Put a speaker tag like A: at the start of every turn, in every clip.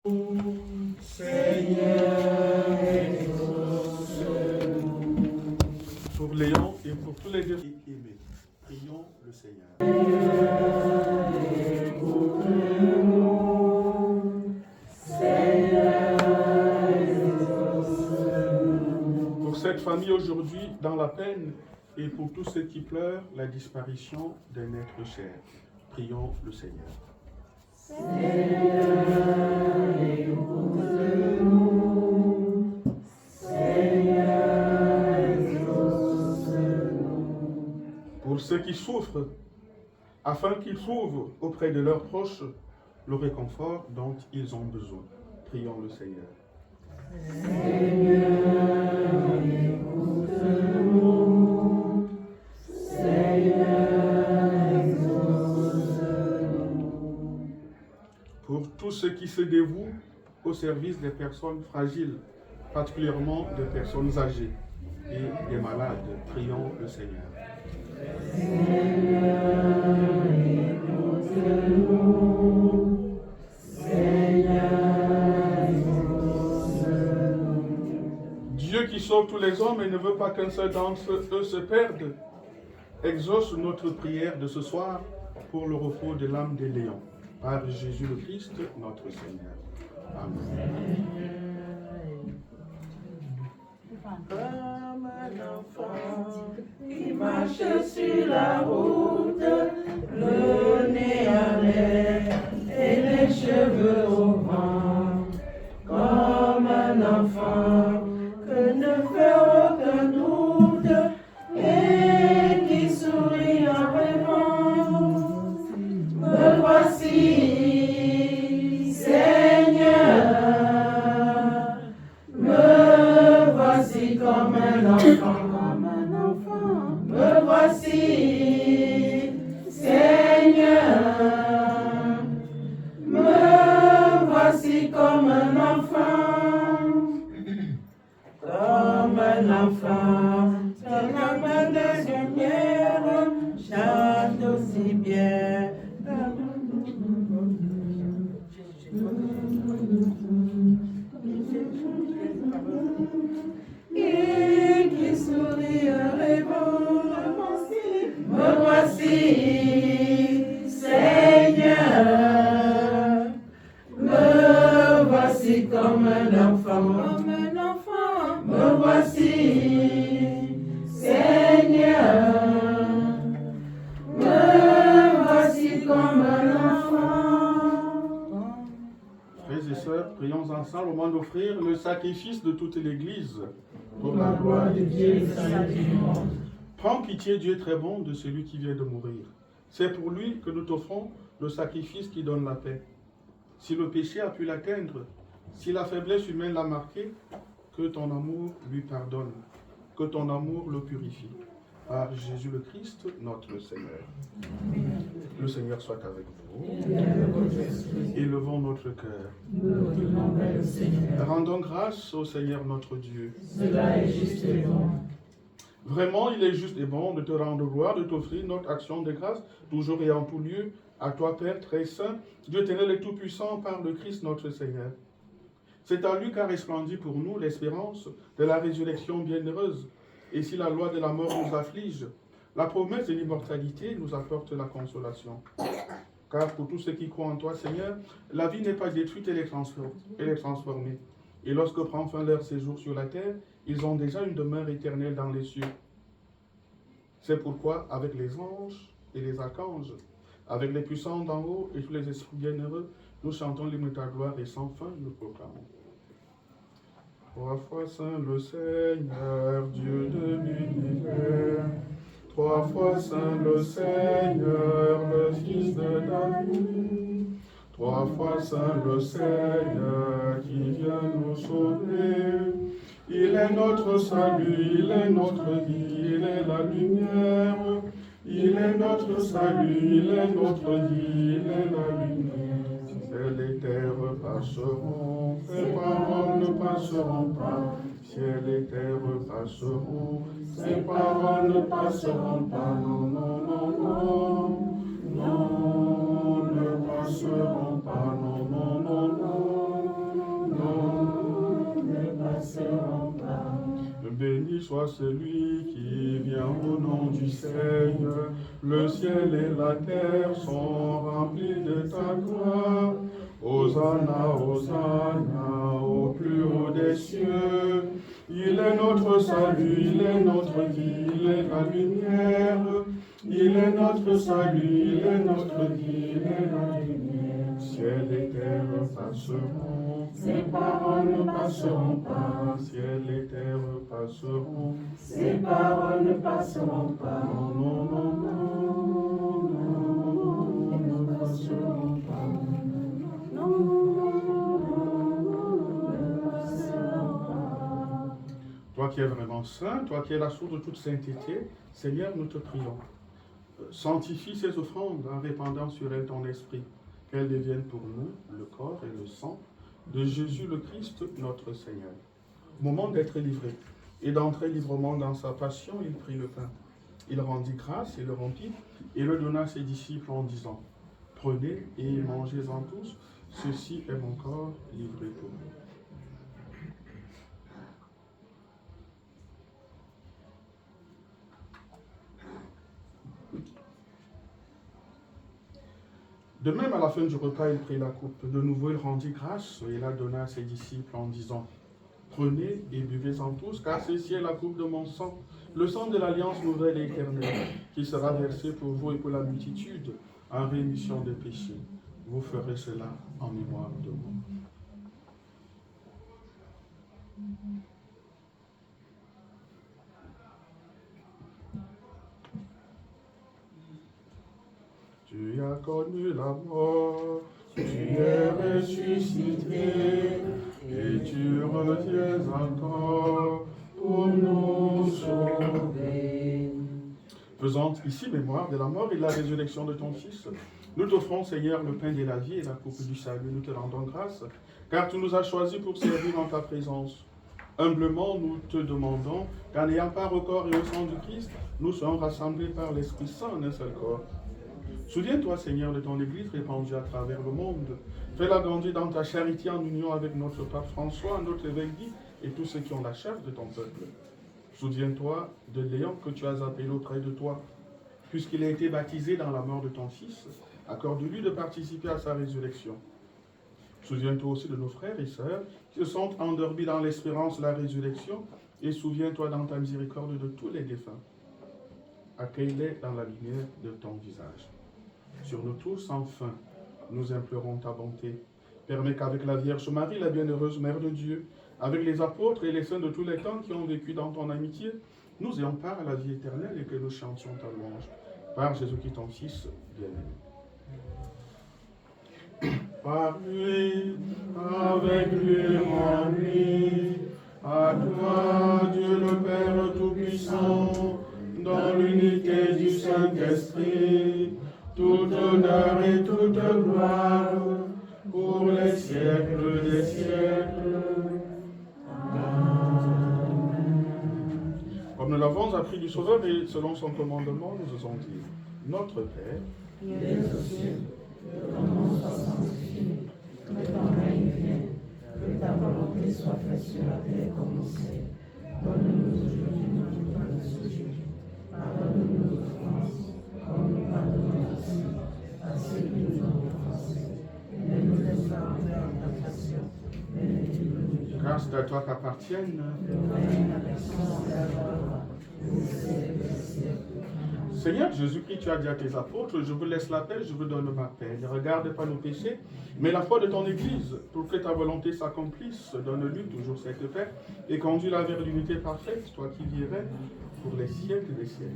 A: Seigneur, exauce-nous. Pour Léon et pour tous les aimés, prions le Seigneur. Pour cette famille aujourd'hui dans la peine et pour tous ceux qui pleurent la disparition d'un être cher, prions le Seigneur. Seigneur, écoute-nous. Seigneur, exauce-nous. Pour ceux qui souffrent, afin qu'ils trouvent auprès de leurs proches le réconfort dont ils ont besoin. Prions le Seigneur. Seigneur, écoute-nous. Seigneur, exauce-nous. Pour tous ceux qui se dévouent au service des personnes fragiles, particulièrement des personnes âgées et des malades, prions le Seigneur. Seigneur, écoute-nous. Seigneur, exauce-nous. Dieu qui sauve tous les hommes et ne veut pas qu'un seul d'entre eux se perde, exauce notre prière de ce soir pour le repos de l'âme des Léons. Par Jésus le Christ, notre Seigneur. Amen.
B: Comme un enfant qui marche sur la route, le nez à l'air et les cheveux au vent. Comme un enfant que ne fait aucun doute et qui sourit en rêvant. Me voici, Seigneur, me voici comme un enfant, me voici, Seigneur, me voici comme un enfant, dans la main de lumière, chante aussi bien. Et qui sourit en rêvant, me voici, Seigneur, me voici comme un enfant, me voici, Seigneur, me voici comme un enfant.
A: Frères et sœurs, prions ensemble au moment d'offrir le sacrifice de toute l'Église
B: Pour la gloire de Dieu et le salut du monde.
A: Prends pitié, Dieu très bon, de celui qui vient de mourir. C'est pour lui que nous t'offrons le sacrifice qui donne la paix. Si le péché a pu l'atteindre, si la faiblesse humaine l'a marqué, que ton amour lui pardonne, que ton amour le purifie. Par Jésus le Christ, notre Seigneur. Le Seigneur soit avec vous. Élevons notre cœur. Rendons grâce au Seigneur notre Dieu.
B: Cela est juste et bon.
A: Vraiment, il est juste et bon de te rendre gloire, de t'offrir notre action de grâce, toujours et en tout lieu, à toi, Père très saint, Dieu éternel et tout-puissant, par le Christ notre Seigneur. C'est à lui qu'a resplendit pour nous l'espérance de la résurrection bienheureuse. Et si la loi de la mort nous afflige, la promesse de l'immortalité nous apporte la consolation. Car pour tous ceux qui croient en toi, Seigneur, la vie n'est pas détruite, elle est transformée. Et lorsque prend fin leur séjour sur la terre, ils ont déjà une demeure éternelle dans les cieux. C'est pourquoi, avec les anges et les archanges, avec les puissants d'en haut et tous les esprits bienheureux, nous chantons l'hymne de ta gloire et sans fin nous proclamons. 3 fois saint le Seigneur, Dieu de l'univers. 3 fois saint le Seigneur, le Fils de David. 3 fois saint le Seigneur qui vient nous sauver. Il est notre salut, il est notre vie, il est la lumière. Il est notre salut, il est notre vie, il est la lumière. Ciel et terre passeront, ses paroles ne passeront pas. Ciel et terre passeront, ses paroles ne passeront pas. Non, non, non, non, non, ne passeront pas. Non, non, non, non, soit celui qui vient au nom du Seigneur. Le ciel et la terre sont remplis de ta gloire. Hosanna, Hosanna, au plus haut des cieux. Il est notre salut, il est notre vie, il est la lumière. Il est notre salut, il est notre vie, il est la lumière. Ciel et terre passeront,
B: Ses paroles ne passeront pas.
A: ciel et terre passeront,
B: Ses paroles ne passeront pas.
A: non, non, non, non, non, ne passeront pas. Toi qui es vraiment saint, toi qui es la source de toute sainteté, Seigneur, nous te prions. Sanctifie ces offrandes en répandant sur elles ton esprit, qu'elles deviennent pour nous le corps et le sang de Jésus le Christ, notre Seigneur. Au moment d'être livré et d'entrer librement dans sa passion, il prit le pain. Il rendit grâce et le rompit et le donna à ses disciples en disant, prenez et mangez-en tous, ceci est mon corps livré pour vous. De même, à la fin du repas, il prit la coupe. De nouveau, il rendit grâce et la donna à ses disciples en disant, prenez et buvez-en tous, car ceci est la coupe de mon sang, le sang de l'alliance nouvelle et éternelle, qui sera versé pour vous et pour la multitude en rémission des péchés. Vous ferez cela en mémoire de moi. Tu as connu la mort, tu es ressuscité, et tu reviens encore pour nous sauver. Faisant ici mémoire de la mort et de la résurrection de ton Fils, nous t'offrons, Seigneur, le pain de la vie et la coupe du salut. Nous te rendons grâce, car tu nous as choisis pour servir dans ta présence. Humblement, nous te demandons qu'en ayant part au corps et au sang du Christ, nous soyons rassemblés par l'Esprit Saint en un seul corps. Souviens-toi, Seigneur, de ton Église répandue à travers le monde. Fais-la grandir dans ta charité en union avec notre Pape François, notre évêque Guy et tous ceux qui ont la chair de ton peuple. Souviens-toi de Léon que tu as appelé auprès de toi. Puisqu'il a été baptisé dans la mort de ton Fils, accorde-lui de participer à sa résurrection. Souviens-toi aussi de nos frères et sœurs qui se sont endormis dans l'espérance de la résurrection et souviens-toi dans ta miséricorde de tous les défunts. Accueille-les dans la lumière de ton visage. Sur nous tous, enfin, nous implorons ta bonté. Permets qu'avec la Vierge Marie, la bienheureuse Mère de Dieu, avec les apôtres et les saints de tous les temps qui ont vécu dans ton amitié, nous ayons part à la vie éternelle et que nous chantions ta louange. Par Jésus-Christ, ton Fils bien-aimé. Par lui, avec lui, en lui, à toi, Dieu le Père Tout-Puissant, dans l'unité du Saint-Esprit, tout honneur et toute gloire, pour les siècles des siècles. Amen. Comme nous l'avons appris du Sauveur et selon son commandement, nous osons dire, notre Père,
B: qui es aux cieux, que ton nom soit sanctifié, que ton règne vienne, que ta volonté soit faite sur la terre comme au ciel. Donne-nous aujourd'hui notre pain de ce jour. Pardonne-nous nos offenses, comme nous pardonnons aussi à ceux qui nous ont offensés. Ne nous laisse pas entrer en tentation, mais délivre-nous du mal.
A: Car c'est à toi qu'appartiennent
B: Le règne, la puissance et la gloire, au siècle des siècles.
A: Seigneur Jésus-Christ, tu as dit à tes apôtres, je vous laisse la paix, je vous donne ma paix. Ne regarde pas nos péchés, mais la foi de ton Église, pour que ta volonté s'accomplisse. Donne-lui toujours cette paix et conduis-la vers l'unité parfaite, toi qui vivrais pour les siècles des siècles.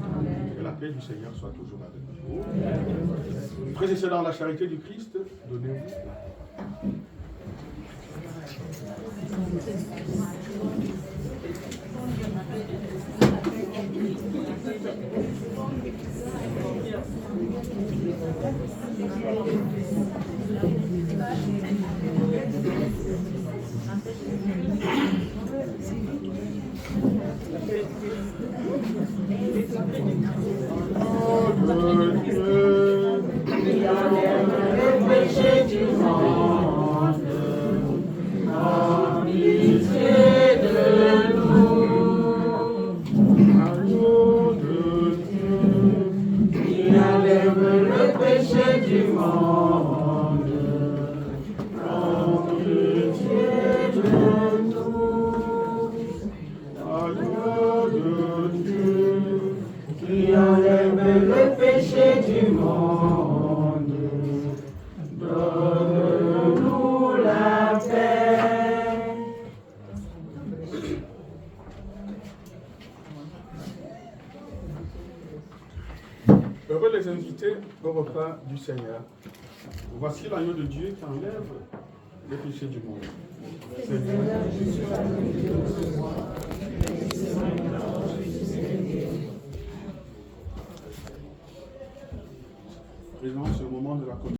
A: Amen. Que la paix du Seigneur soit toujours avec vous. Frères et sœurs, dans la charité du Christ, donnez-vous la paix. Oh Dieu, qui enlève le péché du monde, assister au repas du Seigneur. Voici l'agneau de Dieu qui enlève les péchés du monde.
B: Seigneur, je suis pas venu de recevoir, mais seulement une parole, je suis guéri.
A: Présent, c'est le moment de la communion.